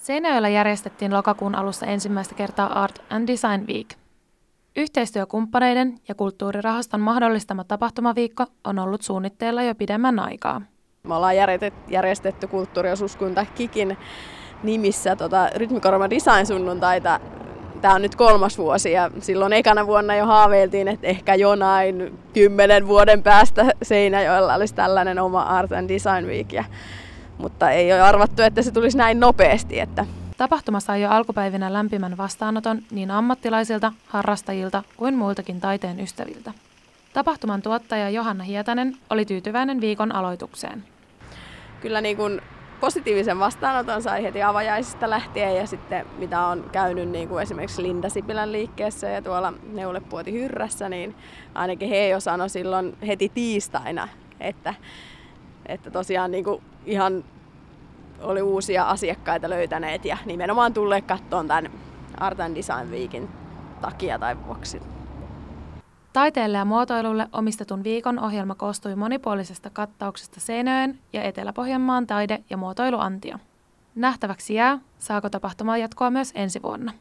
Seinäjoella järjestettiin lokakuun alussa ensimmäistä kertaa Art and Design Week. Yhteistyökumppaneiden ja kulttuurirahaston mahdollistama tapahtumaviikko on ollut suunnitteilla jo pidemmän aikaa. Me ollaan järjestetty kulttuuriosuuskunta KIKin nimissä Rytmikorva Design-sunnuntaita. Tämä on nyt 3. vuosi ja silloin ekana vuonna jo haaveiltiin, että ehkä jonain 10 vuoden päästä Seinäjoella olisi tällainen oma Art and Design Week. Mutta ei ole arvattu, että se tulisi näin nopeasti. Tapahtuma sai jo alkupäivinä lämpimän vastaanoton niin ammattilaisilta, harrastajilta kuin muiltakin taiteen ystäviltä. Tapahtuman tuottaja Johanna Hietanen oli tyytyväinen viikon aloitukseen. Kyllä niin kuin positiivisen vastaanoton sai heti avajaisista lähtien ja sitten mitä on käynyt niin kuin esimerkiksi Linda Sipilän liikkeessä ja tuolla Neulepuoti Hyrrässä, niin ainakin he jo sanoi silloin heti tiistaina, että tosiaan niin kuin ihan oli uusia asiakkaita löytäneet ja nimenomaan tulleet katsomaan tämän Art and Design Weekin takia tai vuoksi. Taiteelle ja muotoilulle omistetun viikon ohjelma koostui monipuolisesta kattauksesta Seinäjoen ja Etelä-Pohjanmaan taide- ja muotoiluantia. Nähtäväksi jää, saako tapahtuma jatkoa myös ensi vuonna.